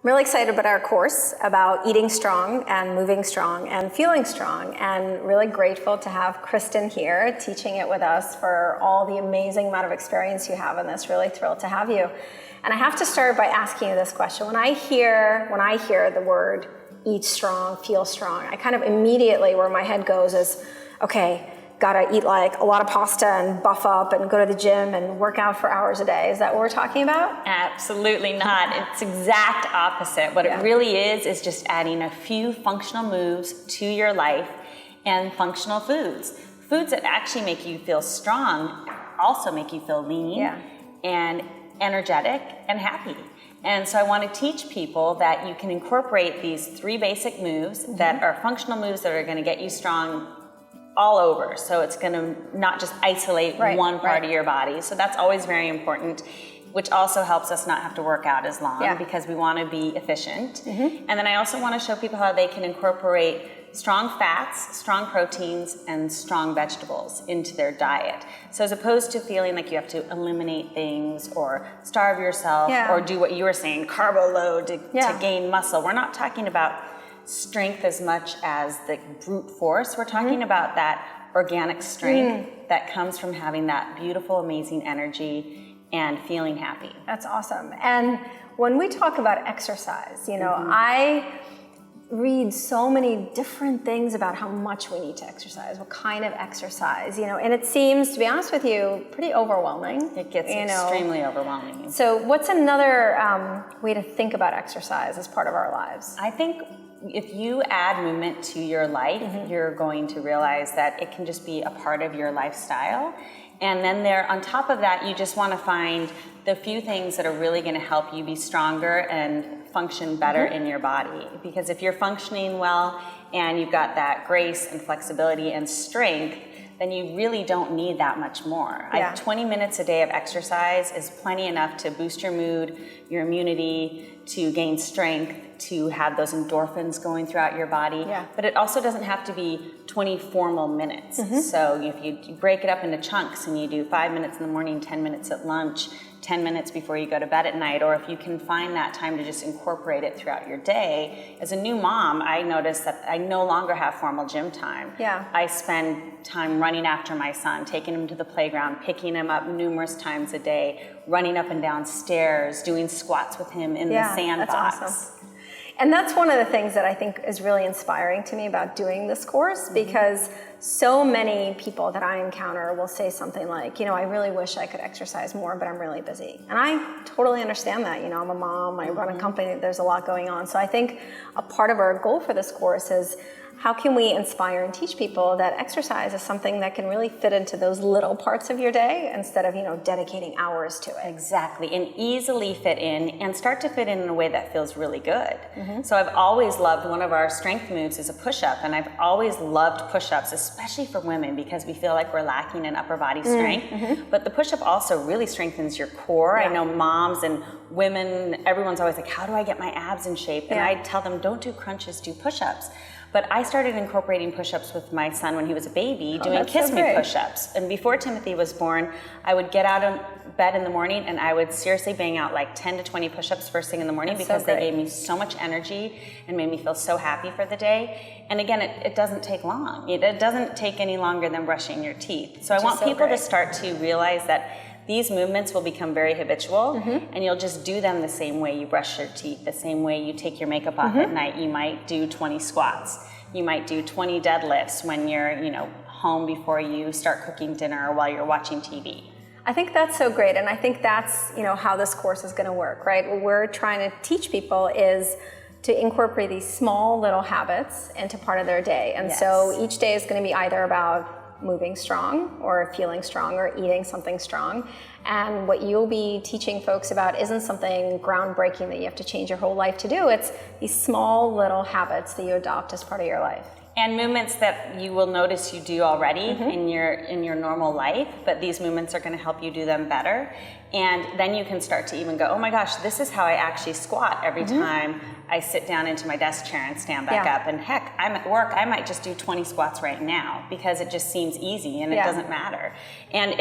I'm really excited about our course about eating strong and moving strong and feeling strong, and really grateful to have Kristin here teaching it with us for all the amazing amount of experience you have in this. Really thrilled to have you. And I have to start by asking you this question. When I hear the word eat strong, feel strong, I kind of immediately, where my head goes is, okay, gotta eat like a lot of pasta and buff up and go to the gym and work out for hours a day. Is that what we're talking about? Absolutely not. It's exact opposite. What it really is just adding a few functional moves to your life and functional foods. Foods that actually make you feel strong also make you feel lean and energetic and happy. And so I want to teach people that you can incorporate these 3 basic moves that are functional moves that are going to get you strong all over. So it's going to not just isolate one part of your body. So that's always very important, which also helps us not have to work out as long because we want to be efficient. And then I also want to show people how they can incorporate strong fats, strong proteins, and strong vegetables into their diet. So as opposed to feeling like you have to eliminate things or starve yourself or do what you were saying, carbo load to gain muscle. We're not talking about strength as much as the brute force. We're talking about that organic strength that comes from having that beautiful, amazing energy and feeling happy. That's awesome. And when we talk about exercise, you know, I read so many different things about how much we need to exercise, what kind of exercise, you know, and it seems, to be honest with you, pretty overwhelming. It gets extremely overwhelming. So what's another way to think about exercise as part of our lives? I think if you add movement to your life, you're going to realize that it can just be a part of your lifestyle. And then on top of that, you just want to find the few things that are really going to help you be stronger and function better in your body. Because if you're functioning well and you've got that grace and flexibility and strength, then you really don't need that much more. 20 minutes a day of exercise is plenty enough to boost your mood, your immunity, to gain strength, to have those endorphins going throughout your body. But it also doesn't have to be 20 formal minutes. So if you break it up into chunks and you do 5 minutes in the morning, 10 minutes at lunch, 10 minutes before you go to bed at night, or if you can find that time to just incorporate it throughout your day. As a new mom, I noticed that I no longer have formal gym time. I spend time running after my son, taking him to the playground, picking him up numerous times a day, running up and down stairs, doing squats with him in the sandbox. That's awesome. And that's one of the things that I think is really inspiring to me about doing this course, because so many people that I encounter will say something like, you know, I really wish I could exercise more, but I'm really busy. And I totally understand that. You know, I'm a mom, I run a company, there's a lot going on. So I think a part of our goal for this course is, how can we inspire and teach people that exercise is something that can really fit into those little parts of your day instead of, you know, dedicating hours to it? Exactly, and easily fit in and start to fit in a way that feels really good. So I've always loved, one of our strength moves is a push-up, and I've always loved push-ups, especially for women, because we feel like we're lacking in upper body strength. But the push-up also really strengthens your core. I know moms and women, everyone's always like, how do I get my abs in shape? And I tell them, don't do crunches, do push-ups. But I started incorporating push-ups with my son when he was a baby, doing kiss me push-ups. And before Timothy was born, I would get out of bed in the morning and I would seriously bang out like 10 to 20 push-ups first thing in the morning, because they gave me so much energy and made me feel so happy for the day. And again, it doesn't take long. It doesn't take any longer than brushing your teeth. So I want people to start to realize that these movements will become very habitual, and you'll just do them the same way you brush your teeth, the same way you take your makeup off at night. You might do 20 squats. You might do 20 deadlifts when you're, you know, home before you start cooking dinner or while you're watching TV. I think that's so great, and I think that's, you know, how this course is going to work, right? What we're trying to teach people is to incorporate these small little habits into part of their day. And so each day is going to be either about moving strong or feeling strong or eating something strong. And what you'll be teaching folks about isn't something groundbreaking that you have to change your whole life to do. It's these small little habits that you adopt as part of your life. And movements that you will notice you do already in your normal life, but these movements are going to help you do them better. And then you can start to even go, oh my gosh, this is how I actually squat every time I sit down into my desk chair and stand back up. And heck, I'm at work, I might just do 20 squats right now because it just seems easy and it doesn't matter. And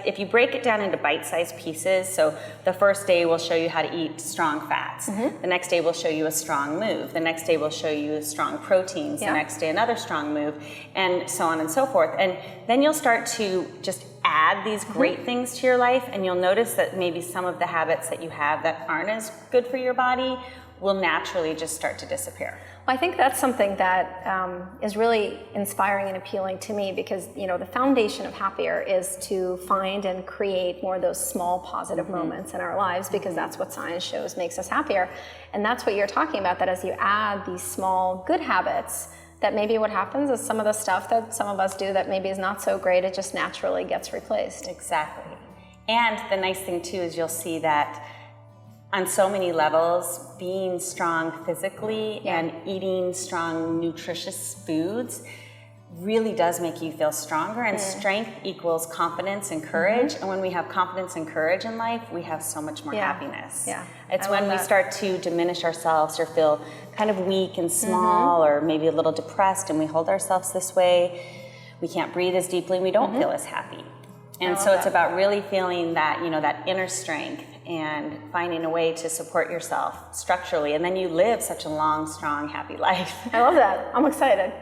if you break it down into bite-sized pieces, so the first day will show you how to eat strong fats. The next day will show you a strong move. The next day will show you strong proteins. The next day another strong move, and so on and so forth. And then you'll start to just add these great things to your life, and you'll notice that maybe some of the habits that you have that aren't as good for your body will naturally just start to disappear. Well, I think that's something that is really inspiring and appealing to me, because the foundation of happier is to find and create more of those small positive moments in our lives, because that's what science shows makes us happier. And that's what you're talking about, that as you add these small good habits, that maybe what happens is some of the stuff that some of us do that maybe is not so great, it just naturally gets replaced. Exactly. And the nice thing too is you'll see that on so many levels, being strong physically and eating strong, nutritious foods really does make you feel stronger, and strength equals confidence and courage. And when we have confidence and courage in life, we have so much more happiness. It's when we start to diminish ourselves or feel kind of weak and small or maybe a little depressed, and we hold ourselves this way, we can't breathe as deeply, and we don't feel as happy. And so it's about really feeling that, that inner strength and finding a way to support yourself structurally, and then you live such a long, strong, happy life. I love that. I'm excited.